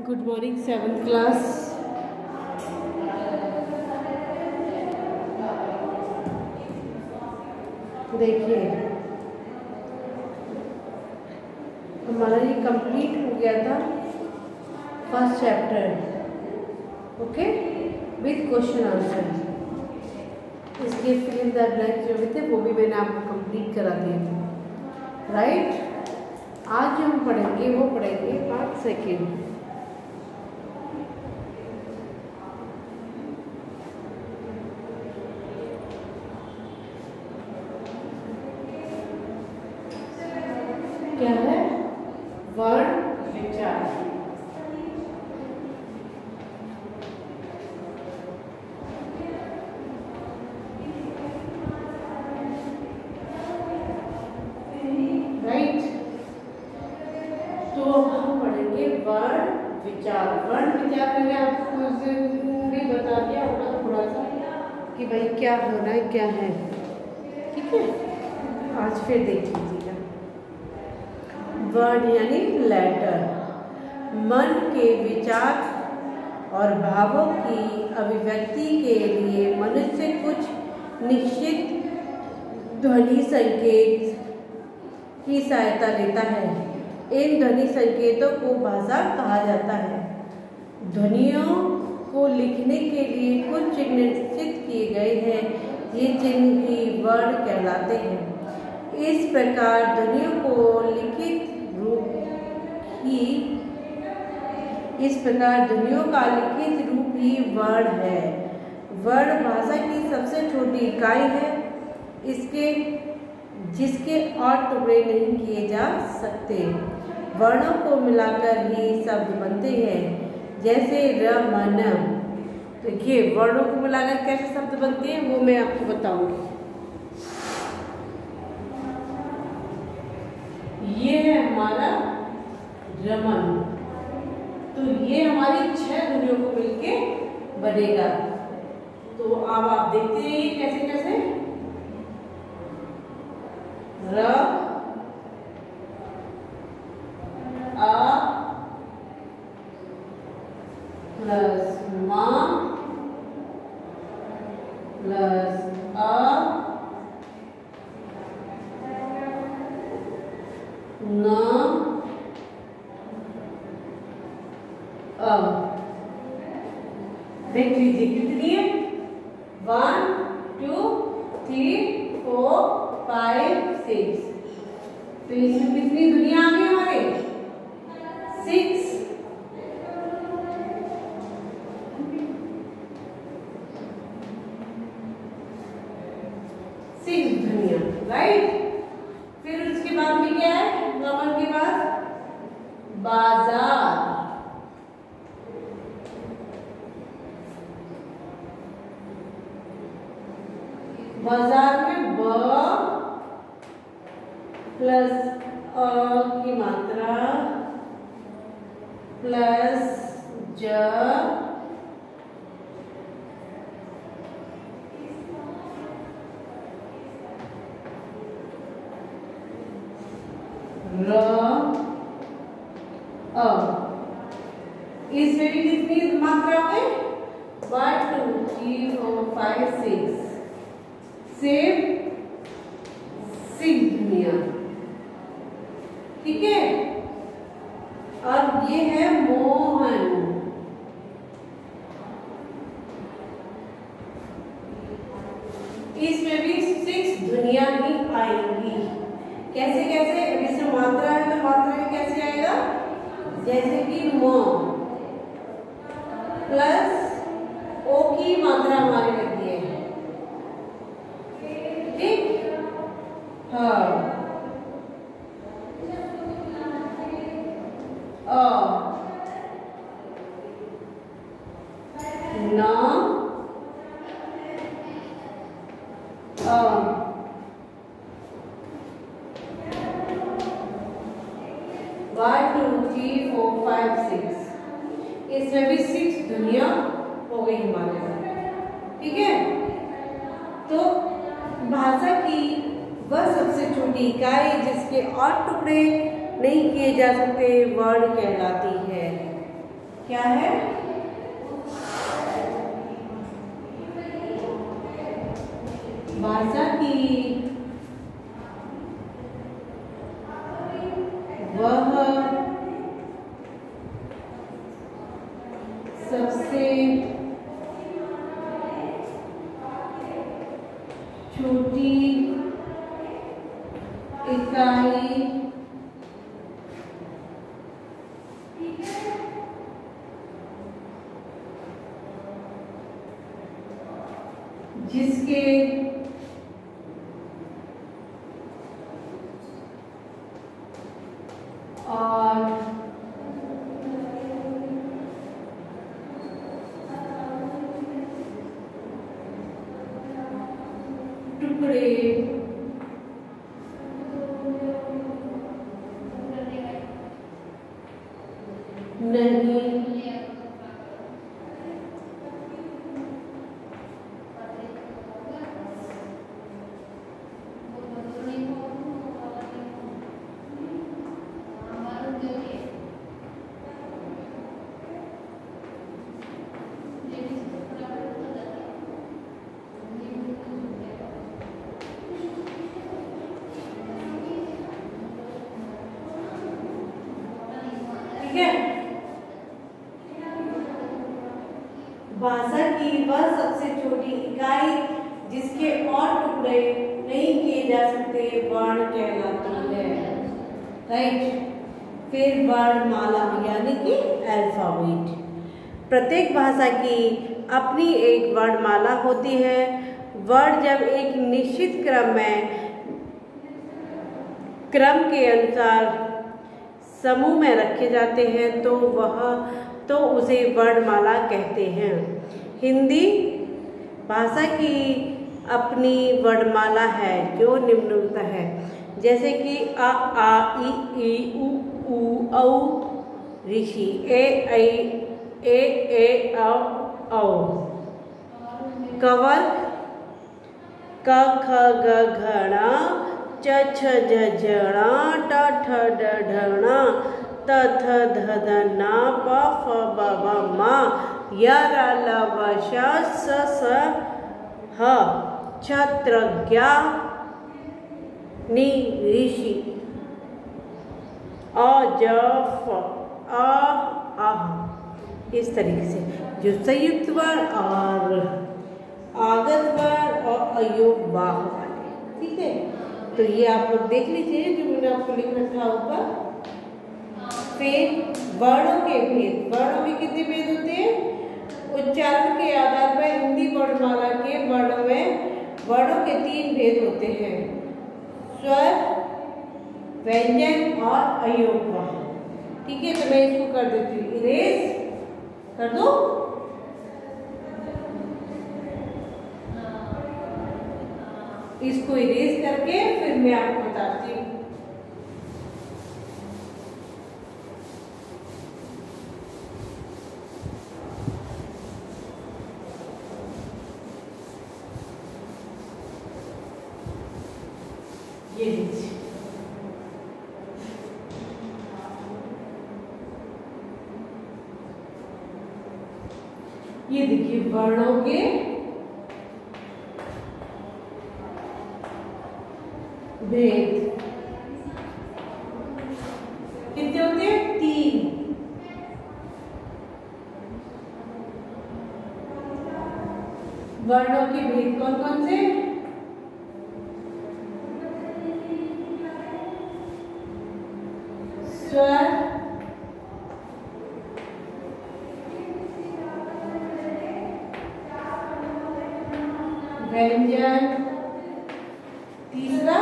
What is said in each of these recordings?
Good morning 7th class. देखिए हमारा ये कंप्लीट हो गया था first chapter, okay, with question answer. इसके फिल इन द ब्लैंक्स जो भी थे वो भी मैंने आपको कंप्लीट करा दिए थे, राइट। आज जो हम पढ़ेंगे वो पढ़ेंगे पार्ट सेकेंड। क्या है? वर्ण विचार। राइट, तो हम पढ़ेंगे वर्ण विचार। वर्ण विचार मैंने आपको उस दिन भी बता दिया होगा थोड़ा सा कि भाई क्या होना है क्या है, ठीक है। आज फिर देख लीजिएगा। वर्ण यानी लेटर, मन के विचार और भावों की अभिव्यक्ति के लिए मनुष्य कुछ निश्चित ध्वनि संकेत की सहायता लेता है। इन ध्वनि संकेतों को भाषा कहा जाता है। ध्वनियों को लिखने के लिए कुछ चिन्ह निश्चित किए गए हैं। ये चिन्ह ही वर्ण कहलाते हैं। इस प्रकार ध्वनियों को लिखित इस प्रकार ध्वनियों का लिखित रूप ही वर्ण है। वर्ण भाषा की सबसे छोटी इकाई है, जिसके और टुकड़े नहीं किए जा सकते। वर्णों को मिलाकर ही शब्द बनते हैं, जैसे र मन। देखिए वर्णों को मिलाकर कैसे शब्द बनते हैं वो मैं आपको बताऊंगी। ये है हमारा रमन, तो ये हमारी 6 ध्वनियों को मिलके बनेगा। तो अब आप देखते हैं कैसे कैसे। र, आ प्लस मा प्लस अ न देख लीजिए कितनी है, 1 2 3 4 5 6। तो इसमें कितनी ध्वनियां आ गई हमारे? 6 ध्वनियां, राइट। फिर उसके बाद में क्या है? रमन के बाद बाजार, बाजार में ब प्लस अ की मात्रा प्लस ज र अ। इसमें भी कितनी मात्रा है? 1 2 3 4 5 6 6 ध्वनियां, ठीक है। अब ये है मोहन, इसमें भी 6 ध्वनियां ही आएंगी। कैसे कैसे? इसमें मात्रा है तो मात्रा में कैसे आएगा? जैसे कि म प्लस ओ की मात्रा हमारी लगती है, ठीक। हाँ, न one two three four five 6। इसमें भी 6 ध्वनियां हो गई हमारे साथ, ठीक है। तो भाषा की वह सबसे छोटी इकाई जिसके और टुकड़े नहीं किए जा सकते वर्ण कहलाती है। क्या है? भाषा की वह सबसे छोटी इकाई जिसके और टुकड़े नहीं ठीक है। भाषा की वह सबसे छोटी इकाई जिसके और टुकड़े नहीं किए जा सकते वर्ण कहलाती है। राइट। फिर वर्णमाला यानी कि अल्फाबेट। प्रत्येक भाषा की अपनी एक वर्णमाला होती है। वर्ण जब एक निश्चित क्रम के अनुसार समूह में रखे जाते हैं तो उसे वर्णमाला कहते हैं। हिंदी भाषा की अपनी वर्णमाला है जो निम्नलिखित है, जैसे कि अ आ इ ई उ ऊ औ, ऋषि ए ऐ ए औ औ, कवर क ख ग घ च छ झ झ ट ठ ड ढ त थ ध ध न प फ ब भ म य र ल व श स स ह छ त्र ज्ञ नि ऋषि अ ज फ अ आह। इस तरीके से जो संयुक्त वर्ण और आगत वर्ण और अयोग वाह वाले, ठीक है। तो ये आप लोग देख लीजिए जो मैंने आपको लिख रखा ऊपर। फिर वर्णों के भेद। वर्णों में कितने भेद होते हैं? उच्चारण के आधार पर हिंदी वर्णमाला के वर्णों के 3 भेद होते हैं, स्वर, व्यंजन और अयोग वाह। ठीक है, तो मैं इसको कर देती हूँ इरेज कर दो। इसको इरेज करके फिर मैं आपको बताती हूँ। ये लीजिए, ये देखिए वर्णों के भेद कितने होते हैं? 3। वर्णों के भेद कौन कौन से? स्वर, व्यंजन, तीसरा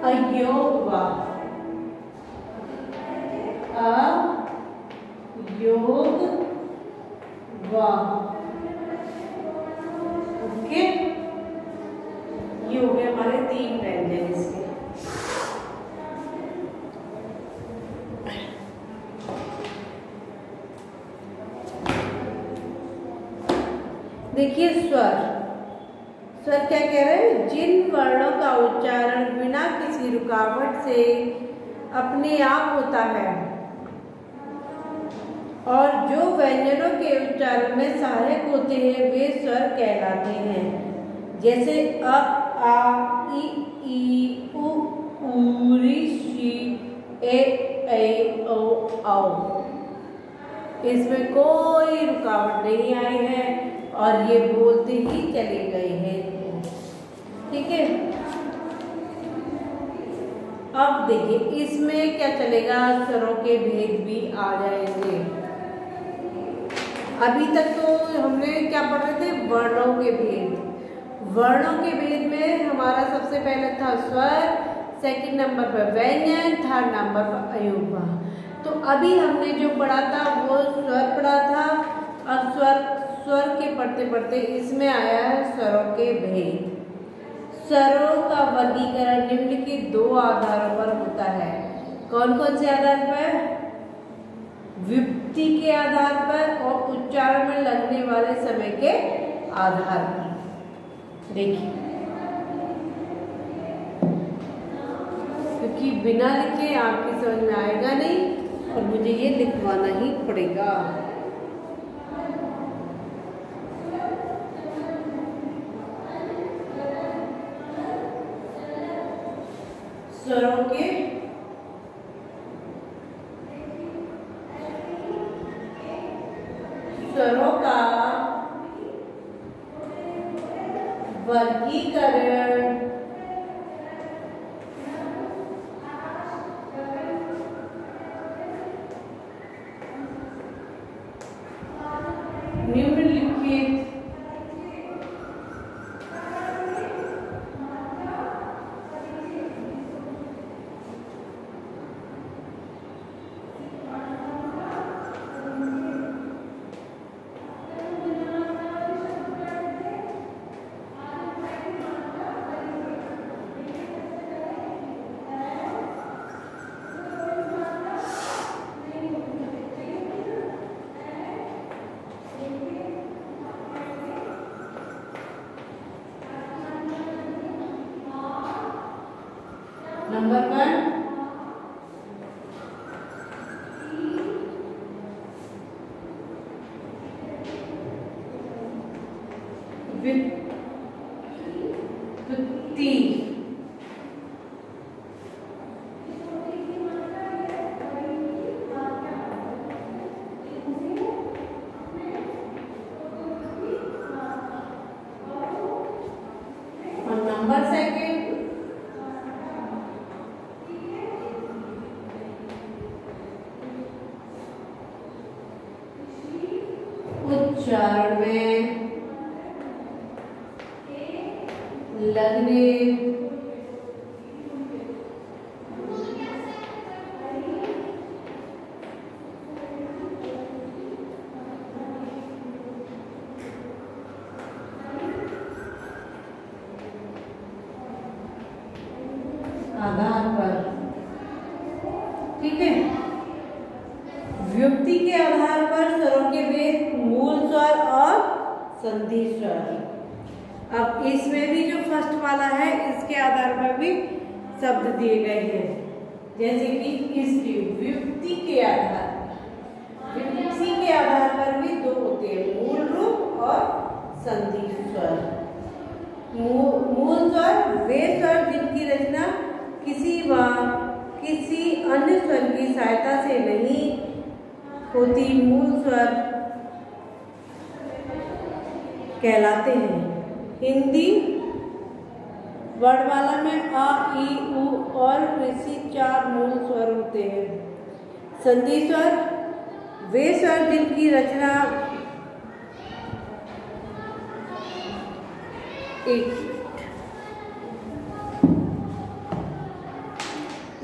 अयोग वाह। अयोग वाह। ओके, ये हो गए हमारे 3 व्यंजन इसके। देखिए स्वर। स्वर क्या कह रहे हैं? जिन वर्णों का उच्चारण बिना किसी रुकावट से अपने आप होता है और जो व्यंजनों के उच्चारण में सहायक होते हैं वे स्वर कहलाते हैं, जैसे अ, आ, ई, उ, री, शी, ए, ऐ, ओ, औ। इसमें कोई रुकावट नहीं आई है और ये बोलते ही चले गए हैं। ठीक है, अब देखिए इसमें क्या चलेगा, स्वरों के भेद भी आ जाएंगे। अभी तक तो हमने क्या पढ़ रहे थे, वर्णों के भेद। वर्णों के भेद में हमारा सबसे पहले था स्वर, सेकंड नंबर पर व्यंजन, थर्ड नंबर पर अयुग्म। तो अभी हमने जो पढ़ा था वो स्वर पढ़ा था। अब स्वर के पढ़ते पढ़ते इसमें आया है स्वरों के भेद। स्वरों का वर्गीकरण निम्नलिखित दो आधारों पर होता है। कौन कौन से आधार पर? व्युत्पत्ति के आधार पर और उच्चारण में लगने वाले समय के आधार पर। देखिए, क्योंकि बिना लिखे आपकी समझ में आएगा नहीं और मुझे ये लिखवाना ही पड़ेगा। स्वरों के स्वरों का वर्गीकरण निम्नलिखित नंबर 1 व्युत्पत्ति। और नंबर 2 उच्चारण में लगने आधार पर। ठीक है, व्युत्पत्ति के आधार पर स्वरों के भेद मूल स्वर और संधि स्वर। अब इसमें भी जो फर्स्ट वाला है इसके आधार पर भी शब्द दिए गए हैं, जैसे कि इसकी व्युत्पत्ति के आधार पर भी दो होते हैं, मूल रूप और संधि स्वर। मूल स्वर वे स्वर जिनकी रचना किसी अन्य स्वर की सहायता से नहीं होती, मूल स्वर कहलाते हैं। हिंदी वर्णमाला में आ, ई, उ और ऋषि 4 मूल स्वर होते हैं। संधि स्वर वे स्वर जिनकी रचना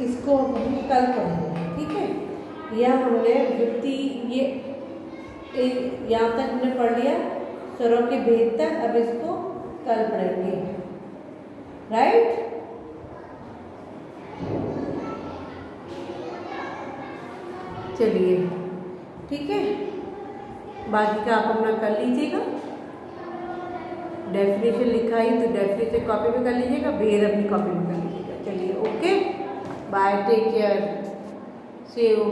इसको हम कल पढ़ेंगे। ठीक है, यह हमने व्युत्पत्ति यहाँ तक हमने पढ़ लिया, स्वरों के भेद तक। अब इसको कल पढ़ेंगे, राइट। चलिए ठीक है, बाकी का आप अपना कर लीजिएगा। डेफिनेशन लिखा ही तो डेफिनेशन कॉपी में कर लीजिएगा, भेद अपनी कॉपी में कर लीजिएगा। चलिए okay, bye, take care, see you.